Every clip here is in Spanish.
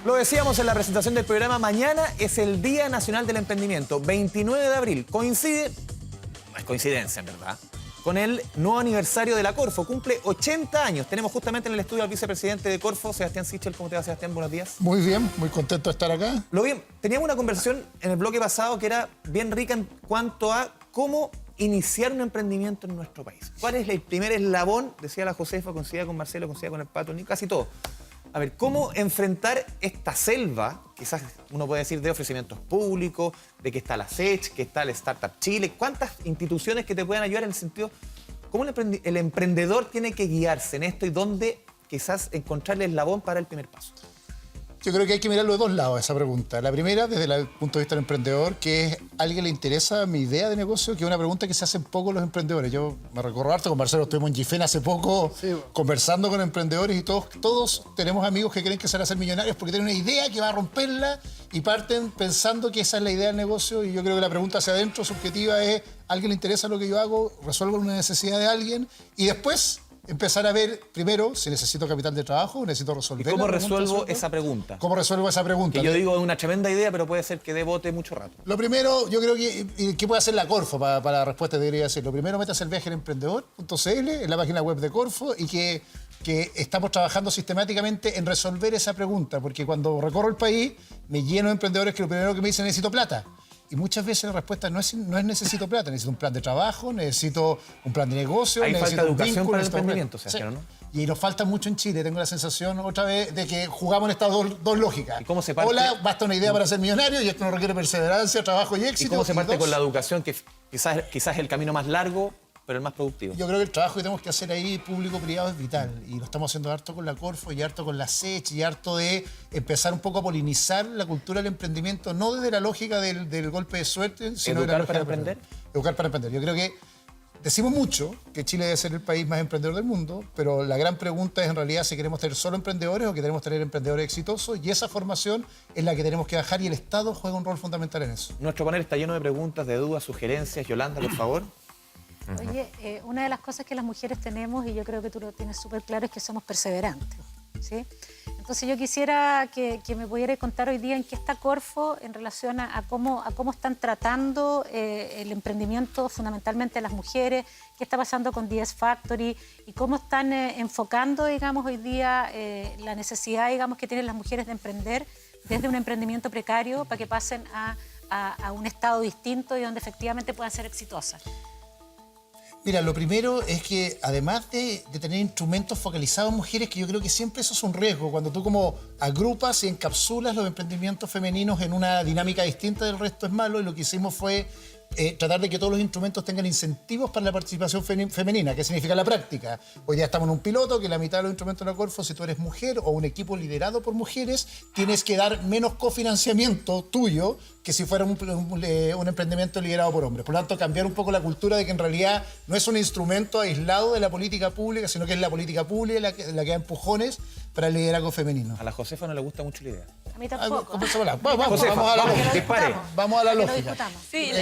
Lo decíamos en la presentación del programa, mañana es el Día Nacional del Emprendimiento, 29 de abril. Coincide, no es coincidencia en verdad, con el nuevo aniversario de la Corfo. Cumple 80 años. Tenemos justamente en el estudio al vicepresidente de Corfo, Sebastián Sichel. ¿Cómo te va, Sebastián? Buenos días. Muy bien, muy contento de estar acá. Lo bien, teníamos una conversación en el bloque pasado que era bien rica en cuanto a cómo iniciar un emprendimiento en nuestro país. ¿Cuál es el primer eslabón? Decía la Josefa, coincidía con Marcelo, coincidía con el Pato, casi todo. A ver, ¿cómo enfrentar esta selva, quizás uno puede decir, de ofrecimientos públicos, de que está la SECH, que está el Startup Chile? ¿Cuántas instituciones que te puedan ayudar en el sentido, cómo el emprendedor tiene que guiarse en esto y dónde quizás encontrarle el eslabón para el primer paso? Yo creo que hay que mirarlo de dos lados esa pregunta. La primera, desde el punto de vista del emprendedor, que es, ¿a alguien le interesa mi idea de negocio? Que es una pregunta que se hacen poco los emprendedores. Yo me recorro harto, con Marcelo estuvimos en Gifén hace poco, conversando con emprendedores y todos tenemos amigos que creen que se van a hacer millonarios porque tienen una idea que va a romperla y parten pensando que esa es la idea del negocio. Y yo creo que la pregunta hacia adentro, subjetiva, es, ¿a alguien le interesa lo que yo hago? ¿Resuelvo una necesidad de alguien? Y después empezar a ver, primero, si necesito capital de trabajo, necesito resolver. ¿Y cómo resuelvo esa pregunta? ¿Cómo resuelvo esa pregunta? Que yo digo, es una tremenda idea, pero puede ser que dé bote mucho rato. Lo primero, yo creo que, ¿qué puede hacer la Corfo para la respuesta? Debería decir, lo primero, métase el viajeemprendedor.cl, en la página web de Corfo, y que estamos trabajando sistemáticamente en resolver esa pregunta, porque cuando recorro el país, me lleno de emprendedores que lo primero que me dicen, necesito plata. Y muchas veces la respuesta no es necesito plata, necesito un plan de trabajo, necesito un plan de negocio. Hay necesito falta educación para el necesito emprendimiento, sí. ¿no? Y nos falta mucho en Chile. Tengo la sensación otra vez de que jugamos en estas dos lógicas. ¿Y cómo se parte? Hola, basta una idea para ser millonario y esto no requiere perseverancia, trabajo y éxito. ¿Y cómo se parte con la educación, que quizás es el camino más largo, pero el más productivo? Yo creo que el trabajo que tenemos que hacer ahí, público-privado, es vital. Y lo estamos haciendo harto con la Corfo y harto con la SECH y harto de empezar un poco a polinizar la cultura del emprendimiento, no desde la lógica del golpe de suerte, sino de la ¿Educar lógica para de emprender? Educar para emprender. Yo creo que decimos mucho que Chile debe ser el país más emprendedor del mundo, pero la gran pregunta es en realidad si queremos tener solo emprendedores o que queremos tener emprendedores exitosos, y esa formación es la que tenemos que bajar y el Estado juega un rol fundamental en eso. Nuestro panel está lleno de preguntas, de dudas, sugerencias. Yolanda, por favor. Oye, una de las cosas que las mujeres tenemos, y yo creo que tú lo tienes súper claro, es que somos perseverantes, ¿sí? Entonces yo quisiera que me pudiera contar hoy día en qué está Corfo en relación a cómo están tratando el emprendimiento fundamentalmente de las mujeres, qué está pasando con DS Factory y cómo están enfocando, digamos, hoy día la necesidad, digamos, que tienen las mujeres de emprender desde un emprendimiento precario para que pasen a un estado distinto y donde efectivamente puedan ser exitosas. Mira, lo primero es que además de tener instrumentos focalizados en mujeres, que yo creo que siempre eso es un riesgo, cuando tú como agrupas y encapsulas los emprendimientos femeninos en una dinámica distinta del resto es malo, y lo que hicimos fue tratar de que todos los instrumentos tengan incentivos para la participación femenina. ¿Qué significa la práctica? Hoy día estamos en un piloto que la mitad de los instrumentos de la Corfo, si tú eres mujer o un equipo liderado por mujeres, tienes que dar menos cofinanciamiento tuyo que si fuera un emprendimiento liderado por hombres. Por lo tanto, cambiar un poco la cultura de que en realidad no es un instrumento aislado de la política pública, sino que es la política pública la que da empujones para el liderazgo femenino. A la Josefa no le gusta mucho la idea. A mí tampoco. Vamos a la lógica. Dispare. Vamos a la lógica. Sí,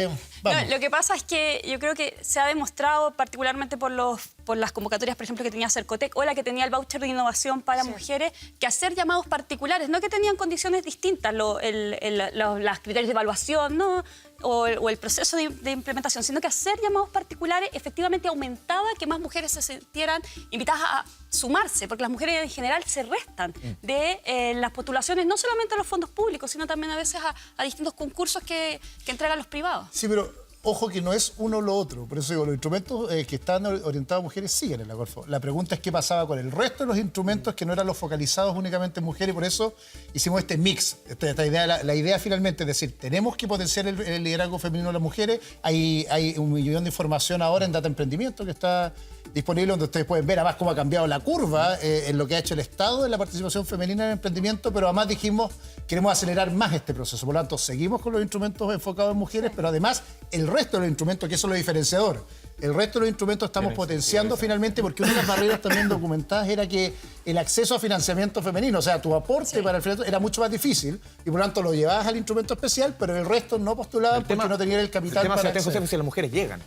no, lo que pasa es que yo creo que se ha demostrado, particularmente por las convocatorias, por ejemplo, que tenía Cercotec o la que tenía el voucher de innovación para mujeres, que hacer llamados particulares, no que tenían condiciones distintas, los criterios de evaluación, ¿no? o el proceso de implementación, sino que hacer llamados particulares efectivamente aumentaba que más mujeres se sintieran invitadas a sumarse, porque las mujeres en general se restan de las postulaciones, no solamente a los fondos públicos, sino también a veces a distintos concursos que entregan los privados. Sí, pero ojo que no es uno o lo otro. Por eso digo, los instrumentos que están orientados a mujeres siguen en la Corfo. La pregunta es qué pasaba con el resto de los instrumentos que no eran los focalizados únicamente en mujeres, y por eso hicimos este mix. Esta idea, la idea finalmente es decir, tenemos que potenciar el liderazgo femenino de las mujeres. Hay un millón de información ahora en Data Emprendimiento que está disponible, donde ustedes pueden ver además cómo ha cambiado la curva en lo que ha hecho el Estado en la participación femenina en el emprendimiento, pero además dijimos, queremos acelerar más este proceso. Por lo tanto, seguimos con los instrumentos enfocados en mujeres, pero además el resto de los instrumentos, que eso es lo diferenciador. El resto de los instrumentos estamos potenciando finalmente, porque una de las barreras también documentadas era que el acceso a financiamiento femenino, o sea, tu aporte para el financiamiento era mucho más difícil y por lo tanto lo llevabas al instrumento especial, pero el resto no postulaban porque no tenían el capital para acceder. El tema, José, es que las mujeres llegan.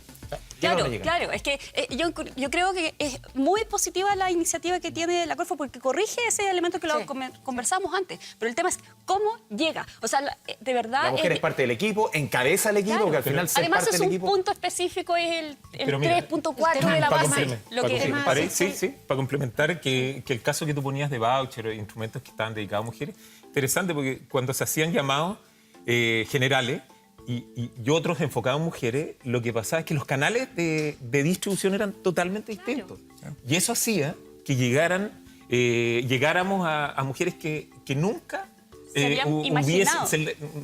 ¿Llegan o Claro, no llegan? claro. Es que yo creo que es muy positiva la iniciativa que tiene la Corfo porque corrige ese elemento que lo Sí. conversamos antes. Pero el tema es cómo llega. O sea, de verdad... La mujer es parte del equipo, encabeza el equipo, Claro. porque al final ser Además, parte es del un equipo... punto específico, es el Pero mira, 3.4 de la para base. Lo que para complementar que el caso que tú ponías de voucher o instrumentos que estaban dedicados a mujeres, interesante porque cuando se hacían llamados generales y otros enfocados en mujeres, lo que pasaba es que los canales de distribución eran totalmente distintos. Y eso hacía que llegáramos a mujeres que nunca Se habían imaginado.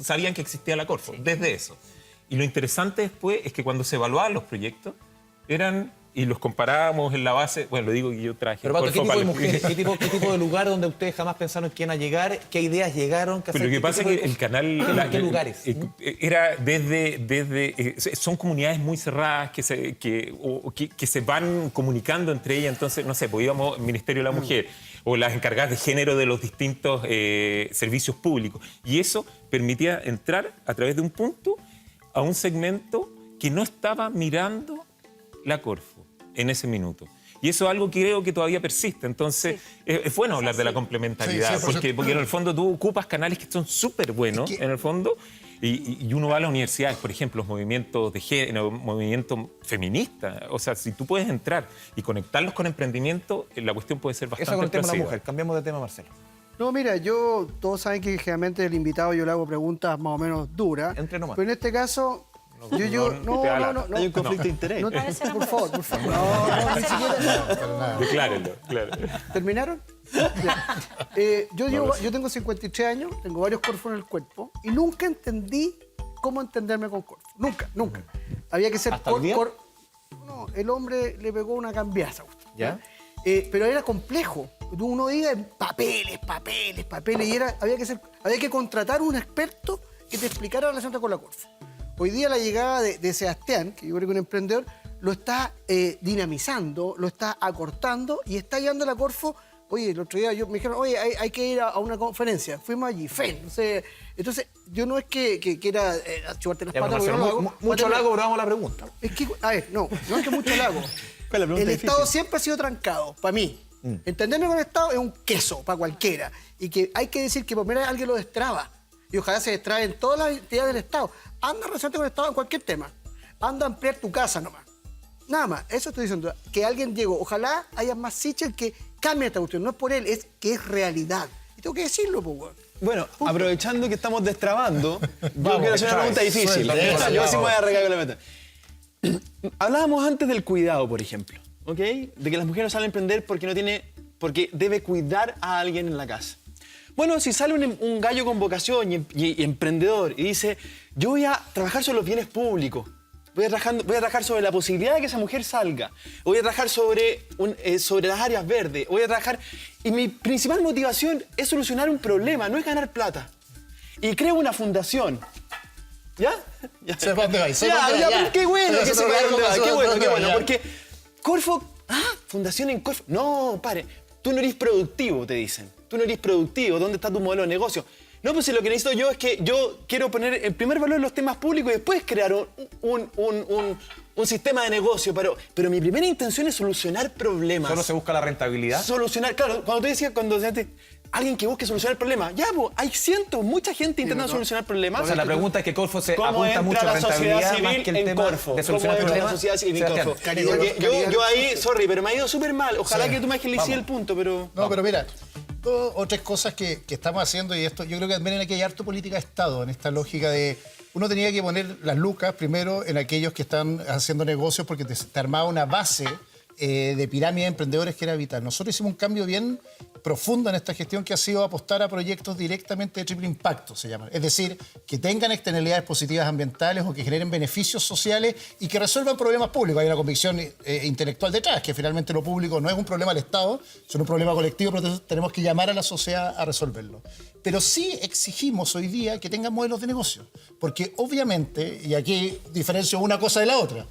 sabían que existía la Corfo, desde eso. Y lo interesante después es que cuando se evaluaban los proyectos, y los comparábamos en la base, bueno, lo digo que yo traje. Pero Pato, ¿qué Corfo tipo de para- mujeres? ¿Qué tipo de lugar donde ustedes jamás pensaron que iban a llegar? ¿Qué ideas llegaron? Pero lo que pasa es que el canal... ¿Qué lugares? Era son comunidades muy cerradas que se van comunicando entre ellas. Entonces, no sé, pues íbamos al Ministerio de la Mujer o las encargadas de género de los distintos servicios públicos. Y eso permitía entrar a través de un punto a un segmento que no estaba mirando la Corfo en ese minuto. Y eso es algo que creo que todavía persiste. Entonces, es bueno hablar de la complementariedad, Sí, 100%. porque en el fondo tú ocupas canales que son súper buenos, en el fondo, y uno va a las universidades, por ejemplo, los movimientos de género, movimientos feministas. O sea, si tú puedes entrar y conectarlos con emprendimiento, la cuestión puede ser bastante Eso con el tema de la expresiva. mujer. Cambiamos de tema, Marcelo. No, mira, todos saben que generalmente el invitado yo le hago preguntas más o menos duras. Entre nomás. Pero en este caso, no. Hay un conflicto de interés. No, Parece por favor. No, ni siquiera. Declárenlo, claro. ¿Terminaron? Ya. Yo tengo 53 años, tengo varios Corfos en el cuerpo y nunca entendí cómo entenderme con Corfo. Nunca. Había que ser ¿Hasta hoy día? No, el hombre le pegó una cambiaza. ¿Ya? Pero era complejo. Uno iba en papeles, y había que contratar un experto que te explicara la relación con la Corfo. Hoy día la llegada de Sebastián, que yo creo que es un emprendedor, lo está dinamizando, lo está acortando y está llevando a la Corfo. Oye, el otro día me dijeron, oye, hay que ir a una conferencia. Fuimos allí, entonces, yo no es que quiera chuparte las Ya, patas. Marcelo, porque no lo hago. mucho lago, pero vamos a la pregunta. Es que, a ver, no es que mucho lago. ¿Cuál es la pregunta El difícil? Estado siempre ha sido trancado, para mí. Entenderme con el Estado es un queso para cualquiera. Y que hay que decir que por primera vez alguien lo destraba. Y ojalá se destrabe en todas las entidades del Estado. Anda relacionarte con el Estado en cualquier tema. Anda a ampliar tu casa nomás. Nada más. Eso estoy diciendo. Que alguien llegó. Ojalá haya más Sichel que cambie esta cuestión. No es por él, es que es realidad. Y tengo que decirlo, pues, weón. Bueno, aprovechando que estamos destrabando, yo quiero hacer una pregunta difícil. Suelta, Yo sí me voy a arreglar con la meta. Hablábamos antes del cuidado, por ejemplo, ¿ok? De que las mujeres no salen a emprender porque debe cuidar a alguien en la casa. Bueno, si sale un gallo con vocación y emprendedor y dice, yo voy a trabajar sobre los bienes públicos, voy a trabajar sobre la posibilidad de que esa mujer salga, voy a trabajar sobre las áreas verdes, voy a trabajar... Y mi principal motivación es solucionar un problema, no es ganar plata. Y creo una fundación. ¿Ya? Sé para dónde vais, sé Ya, para dónde ya, vais. pero qué bueno que se vea dónde va, qué bueno, ya. porque Corfo, fundación en Corfo, no, pare, tú no eres productivo, te dicen, tú no eres productivo, ¿dónde está tu modelo de negocio? No, pues lo que necesito yo es que yo quiero poner en primer valor los temas públicos y después crear un sistema de negocio, pero mi primera intención es solucionar problemas. Solo se busca la rentabilidad. Solucionar, claro, cuando decías alguien que busque solucionar el problema, ya, hay mucha gente intentando solucionar problemas. O sea, la pregunta es que Corfo se ¿Cómo apunta entra mucho a la sociedad rentabilidad civil más que el en tema Corfo? de solucionar ¿Cómo entra problemas. la sociedad civil en Sebastián, Corfo? Caridad, Porque yo ahí, sorry, pero me ha ido súper mal. Ojalá Sí. que tú me agilices el punto, pero... No, pero mira, otras cosas que estamos haciendo, y esto yo creo que también aquí hay harto política de Estado, en esta lógica de uno tenía que poner las lucas primero en aquellos que están haciendo negocios porque te armaba una base de pirámide de emprendedores que era vital. Nosotros hicimos un cambio bien profundo en esta gestión que ha sido apostar a proyectos directamente de triple impacto, se llaman. Es decir, que tengan externalidades positivas ambientales o que generen beneficios sociales y que resuelvan problemas públicos. Hay una convicción intelectual detrás, que finalmente lo público no es un problema del Estado, es un problema colectivo, pero entonces tenemos que llamar a la sociedad a resolverlo. Pero sí exigimos hoy día que tengan modelos de negocio, porque obviamente, y aquí diferencio una cosa de la otra,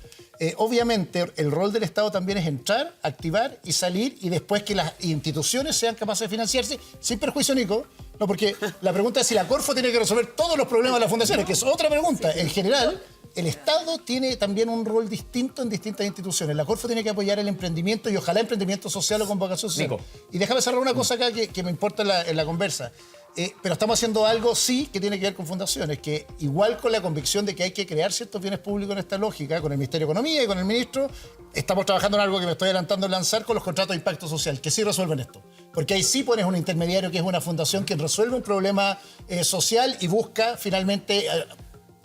obviamente el rol del Estado también es entrar, activar y salir y después que las instituciones sean capaces de financiarse sin perjuicio, Nico. No, porque la pregunta es si la Corfo tiene que resolver todos los problemas de las fundaciones, que es otra pregunta. En general, el Estado tiene también un rol distinto en distintas instituciones. La Corfo tiene que apoyar el emprendimiento y ojalá emprendimiento social o con vocación social. Nico. Y déjame cerrar una cosa acá que me importa en la conversa. Pero estamos haciendo algo, sí, que tiene que ver con fundaciones, que igual con la convicción de que hay que crear ciertos bienes públicos en esta lógica, con el Ministerio de Economía y con el ministro, estamos trabajando en algo que me estoy adelantando en lanzar con los contratos de impacto social, que sí resuelven esto. Porque ahí sí pones un intermediario que es una fundación que resuelve un problema social y busca finalmente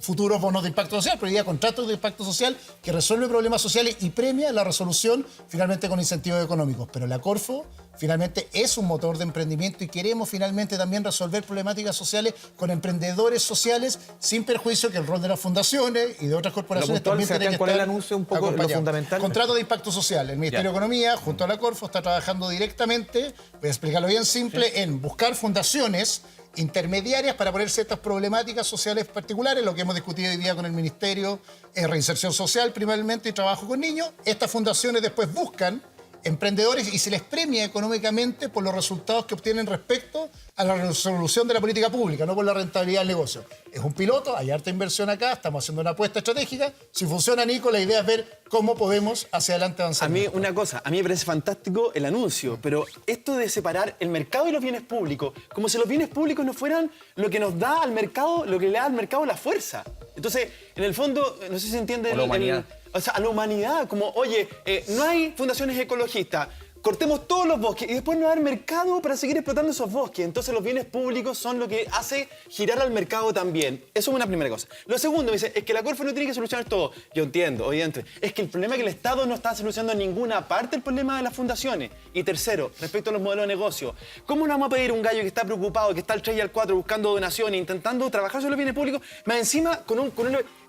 futuros bonos de impacto social, pero hoy día contratos de impacto social que resuelve problemas sociales y premia la resolución finalmente con incentivos económicos. Pero la Corfo finalmente es un motor de emprendimiento y queremos finalmente también resolver problemáticas sociales con emprendedores sociales sin perjuicio que el rol de las fundaciones y de otras corporaciones puntual, también tiene que Sebastián, ¿cuál es estar el anuncio? Un poco lo acompañado. fundamental. Contrato de impacto social. El Ministerio de Economía, junto a la Corfo, está trabajando directamente, voy a explicarlo bien simple, en buscar fundaciones intermediarias para poner ciertas problemáticas sociales particulares, lo que hemos discutido hoy día con el Ministerio, reinserción social primeramente y trabajo con niños. Estas fundaciones después buscan emprendedores y se les premia económicamente por los resultados que obtienen respecto a la resolución de la política pública, no por la rentabilidad del negocio. Es un piloto, hay harta inversión acá, estamos haciendo una apuesta estratégica. Si funciona, Nico, la idea es ver cómo podemos hacia adelante avanzar. A mí una cosa, a mí me parece fantástico el anuncio, pero esto de separar el mercado y los bienes públicos, como si los bienes públicos no fueran lo que nos da al mercado, lo que le da al mercado la fuerza. Entonces, en el fondo, no sé si se entiende... O la humanidad. O sea, a la humanidad, como, oye, no hay fundaciones ecologistas, cortemos todos los bosques y después no va a haber mercado para seguir explotando esos bosques. Entonces los bienes públicos son lo que hace girar al mercado también. Eso es una primera cosa. Lo segundo, me dice, es que la Corfo no tiene que solucionar todo. Yo entiendo, obviamente. Es que el problema es que el Estado no está solucionando en ninguna parte el problema de las fundaciones. Y tercero, respecto a los modelos de negocio, ¿cómo le vamos a pedir a un gallo que está preocupado, que está al 3 y al 4 buscando donaciones, intentando trabajar sobre los bienes públicos, más encima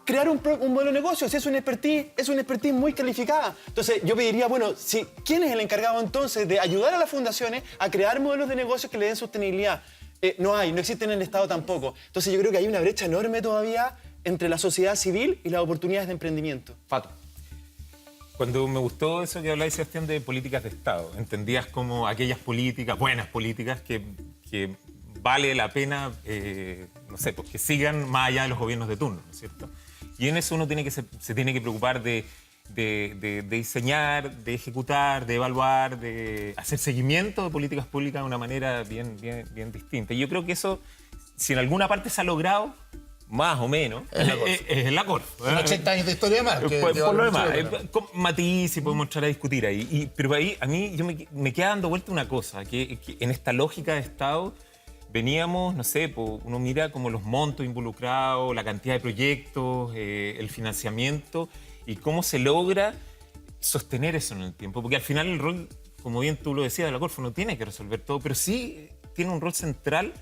crear un modelo de negocio? Si es una expertise muy calificada. Entonces, yo pediría, bueno, ¿quién es el encargado entonces de ayudar a las fundaciones a crear modelos de negocio que le den sostenibilidad? No existen en el Estado tampoco. Entonces, yo creo que hay una brecha enorme todavía entre la sociedad civil y las oportunidades de emprendimiento. Fato. Cuando me gustó eso que habláis, Sebastián, de políticas de Estado, entendías como aquellas políticas, buenas políticas, que vale la pena, no sé, pues, que sigan más allá de los gobiernos de turno, ¿no es cierto? Y en eso uno se tiene que preocupar de diseñar, de ejecutar, de evaluar, de hacer seguimiento de políticas públicas de una manera bien distinta. Y yo creo que eso, si en alguna parte se ha logrado, más o menos, es la Corfo. Son 80 años de historia más. Por lo demás, con matiz y podemos entrar a discutir ahí. Pero ahí a mí me queda dando vuelta una cosa, que en esta lógica de Estado veníamos, no sé, uno mira como los montos involucrados, la cantidad de proyectos, el financiamiento y cómo se logra sostener eso en el tiempo. Porque al final el rol, como bien tú lo decías, de la Corfo no tiene que resolver todo, pero sí tiene un rol central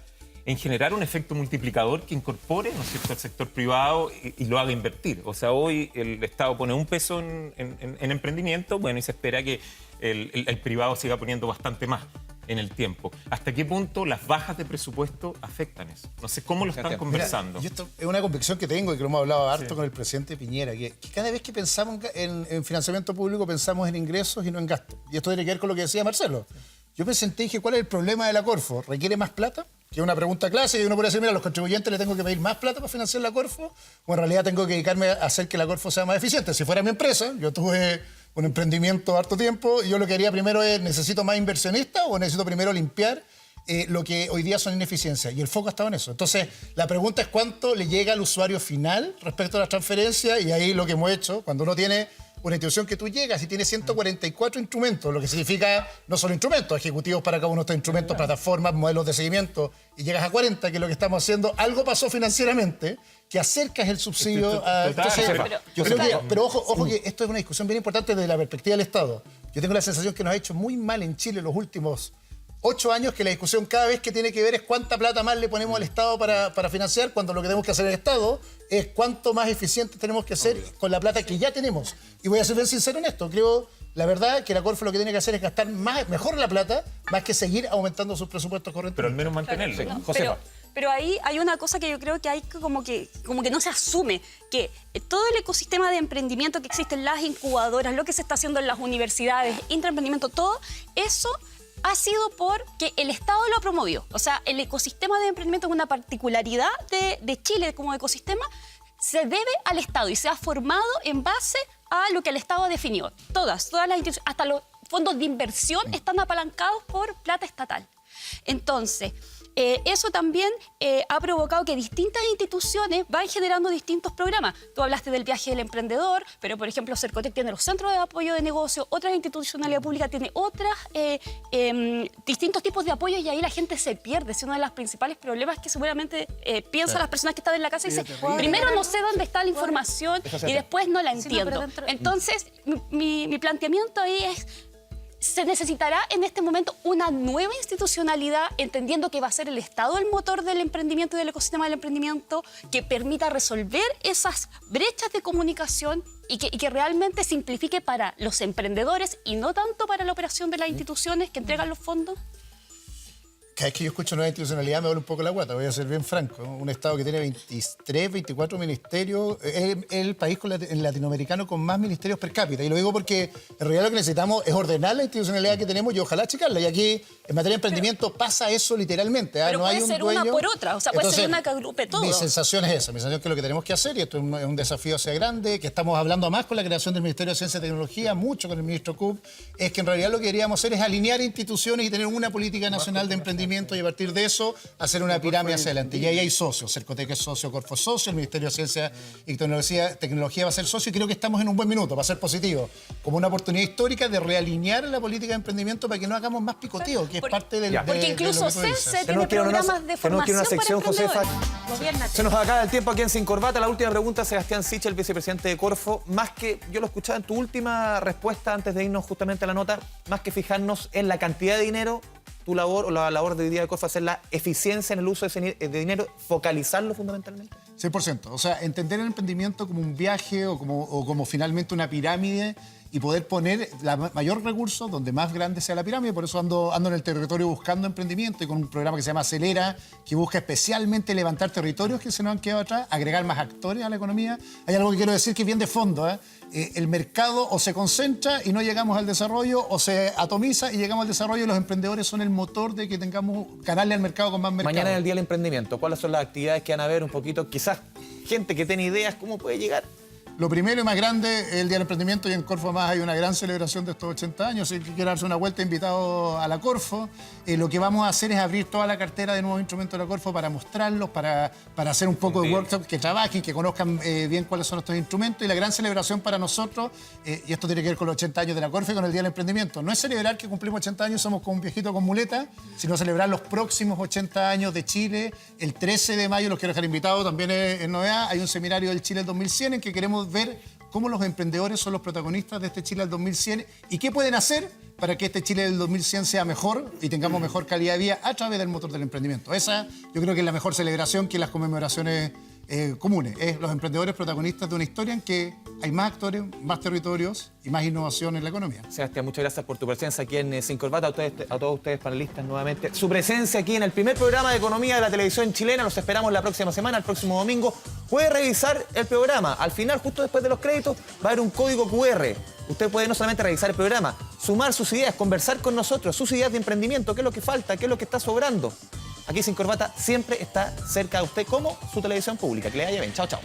en generar un efecto multiplicador que incorpore, ¿no es cierto?, al sector privado y lo haga invertir. O sea, hoy el Estado pone un peso en emprendimiento, bueno, y se espera que el privado siga poniendo bastante más en el tiempo. ¿Hasta qué punto las bajas de presupuesto afectan eso? No sé cómo lo están conversando. Mira, y esto es una convicción que tengo y que lo hemos hablado harto con el presidente Piñera, que cada vez que pensamos en financiamiento público pensamos en ingresos y no en gastos. Y esto tiene que ver con lo que decía Marcelo. Yo me senté y dije, ¿cuál es el problema de la Corfo? ¿Requiere más plata? Que es una pregunta clásica y uno puede decir, mira, a los contribuyentes le tengo que pedir más plata para financiar la Corfo, o en realidad tengo que dedicarme a hacer que la Corfo sea más eficiente. Si fuera mi empresa, yo tuve un emprendimiento harto tiempo, y yo lo que haría primero es, ¿necesito más inversionistas o necesito primero limpiar lo que hoy día son ineficiencias? Y el foco ha estado en eso. Entonces, la pregunta es cuánto le llega al usuario final respecto a las transferencias, y ahí lo que hemos hecho, cuando uno tiene una institución que tú llegas y tiene 144 instrumentos, lo que significa no solo instrumentos, ejecutivos para cada uno de estos instrumentos, plataformas, modelos de seguimiento, y llegas a 40, que es lo que estamos haciendo, algo pasó financieramente, que acercas el subsidio a... Entonces, yo creo que, pero ojo que esto es una discusión bien importante desde la perspectiva del Estado. Yo tengo la sensación que nos ha hecho muy mal en Chile los últimos 8 años, que la discusión cada vez que tiene que ver es cuánta plata más le ponemos al Estado para financiar, cuando lo que tenemos que hacer el Estado es cuánto más eficiente tenemos que ser con la plata que ya tenemos. Y voy a ser bien sincero en esto, creo, la verdad, que la Corfo lo que tiene que hacer es gastar mejor la plata, más que seguir aumentando sus presupuestos corrientes. Pero al menos mantenerlo. Claro, no, pero ahí hay una cosa que yo creo que hay como que no se asume, que todo el ecosistema de emprendimiento que existe en las incubadoras, lo que se está haciendo en las universidades, intraemprendimiento, todo eso ha sido porque el Estado lo promovió. O sea, el ecosistema de emprendimiento es una particularidad de Chile como ecosistema, se debe al Estado y se ha formado en base a lo que el Estado ha definido. Todas las instituciones, hasta los fondos de inversión están apalancados por plata estatal. Entonces, eso también ha provocado que distintas instituciones van generando distintos programas. Tú hablaste del viaje del emprendedor, pero por ejemplo Cercotec tiene los centros de apoyo de negocio, otras institucionalidad pública tiene otras distintos tipos de apoyo y ahí la gente se pierde. Es uno de los principales problemas que seguramente piensan las personas que están en la casa y dicen, primero no sé dónde está la información y después no la entiendo. Entonces, mi planteamiento ahí es, se necesitará en este momento una nueva institucionalidad, entendiendo que va a ser el Estado el motor del emprendimiento y del ecosistema del emprendimiento, que permita resolver esas brechas de comunicación y que realmente simplifique para los emprendedores y no tanto para la operación de las instituciones que entregan los fondos. Cada vez que yo escucho nueva institucionalidad me duele un poco la guata, voy a ser bien franco. Un Estado que tiene 23, 24 ministerios, es el país latinoamericano con más ministerios per cápita. Y lo digo porque en realidad lo que necesitamos es ordenar la institucionalidad que tenemos y ojalá achicarla. Y aquí, en materia de emprendimiento, pasa eso literalmente. Pero no puede hay un ser dueño. una por otra, o sea, puede ser una que agrupe todo. Mi sensación es esa, mi sensación es que lo que tenemos que hacer, y esto es un desafío hacia grande, que estamos hablando más con la creación del Ministerio de Ciencia y Tecnología, mucho con el ministro Kup, es que en realidad lo que queríamos hacer es alinear instituciones y tener una política nacional de emprendimiento y a partir de eso hacer una pirámide hacia adelante. Y ahí hay socios. Cercotec es socio, Corfo es socio, el Ministerio de Ciencia y Tecnología va a ser socio y creo que estamos en un buen minuto, va a ser positivo. Como una oportunidad histórica de realinear la política de emprendimiento para que no hagamos más picoteo, que es parte del... Porque incluso CESE tiene programas de Tenemos que ir a una formación sección, para Josefa. emprendedores. Se nos acaba el tiempo aquí en Sin Corbata. La última pregunta, Sebastián Sichel, vicepresidente de Corfo. Más que, yo lo escuchaba en tu última respuesta antes de irnos justamente a la nota, más que fijarnos en la cantidad de dinero, tu labor o la labor de hoy día de Corfo es hacer la eficiencia en el uso de dinero, focalizarlo fundamentalmente. 100%. O sea, entender el emprendimiento como un viaje o como finalmente una pirámide y poder poner mayor recurso donde más grande sea la pirámide. Por eso ando en el territorio buscando emprendimiento y con un programa que se llama Acelera, que busca especialmente levantar territorios que se nos han quedado atrás, agregar más actores a la economía. Hay algo que quiero decir que es bien de fondo, el mercado o se concentra y no llegamos al desarrollo o se atomiza y llegamos al desarrollo y los emprendedores son el motor de que tengamos ganarle al mercado con más mercado. Mañana en el Día del Emprendimiento, ¿cuáles son las actividades que van a ver un poquito? Quizás gente que tiene ideas, ¿cómo puede llegar? Lo primero y más grande es el Día del Emprendimiento y en Corfo más hay una gran celebración de estos 80 años. Si quiere darse una vuelta, invitado a la Corfo. Lo que vamos a hacer es abrir toda la cartera de nuevos instrumentos de la Corfo para mostrarlos, para hacer un poco de workshop, que trabajen, que conozcan bien cuáles son estos instrumentos. Y la gran celebración para nosotros, y esto tiene que ver con los 80 años de la Corfo y con el Día del Emprendimiento, no es celebrar que cumplimos 80 años, somos como un viejito con muleta, sino celebrar los próximos 80 años de Chile. El 13 de mayo, los quiero dejar invitados, también es novedad, hay un seminario del Chile del 2100 en que queremos ver cómo los emprendedores son los protagonistas de este Chile del 2100 y qué pueden hacer para que este Chile del 2100 sea mejor y tengamos mejor calidad de vida a través del motor del emprendimiento. Esa yo creo que es la mejor celebración que las conmemoraciones comunes. Es los emprendedores protagonistas de una historia en que hay más actores, más territorios y más innovación en la economía. Sebastián, muchas gracias por tu presencia aquí en Sin Corbata. A todos ustedes panelistas nuevamente. Su presencia aquí en el primer programa de economía de la televisión chilena. Los esperamos la próxima semana, el próximo domingo. Puede revisar el programa. Al final, justo después de los créditos, va a haber un código QR. Usted puede no solamente revisar el programa, sumar sus ideas, conversar con nosotros, sus ideas de emprendimiento, qué es lo que falta, qué es lo que está sobrando. Aquí Sin Corbata siempre está cerca de usted como su televisión pública. Que le vaya bien. Chao, chao.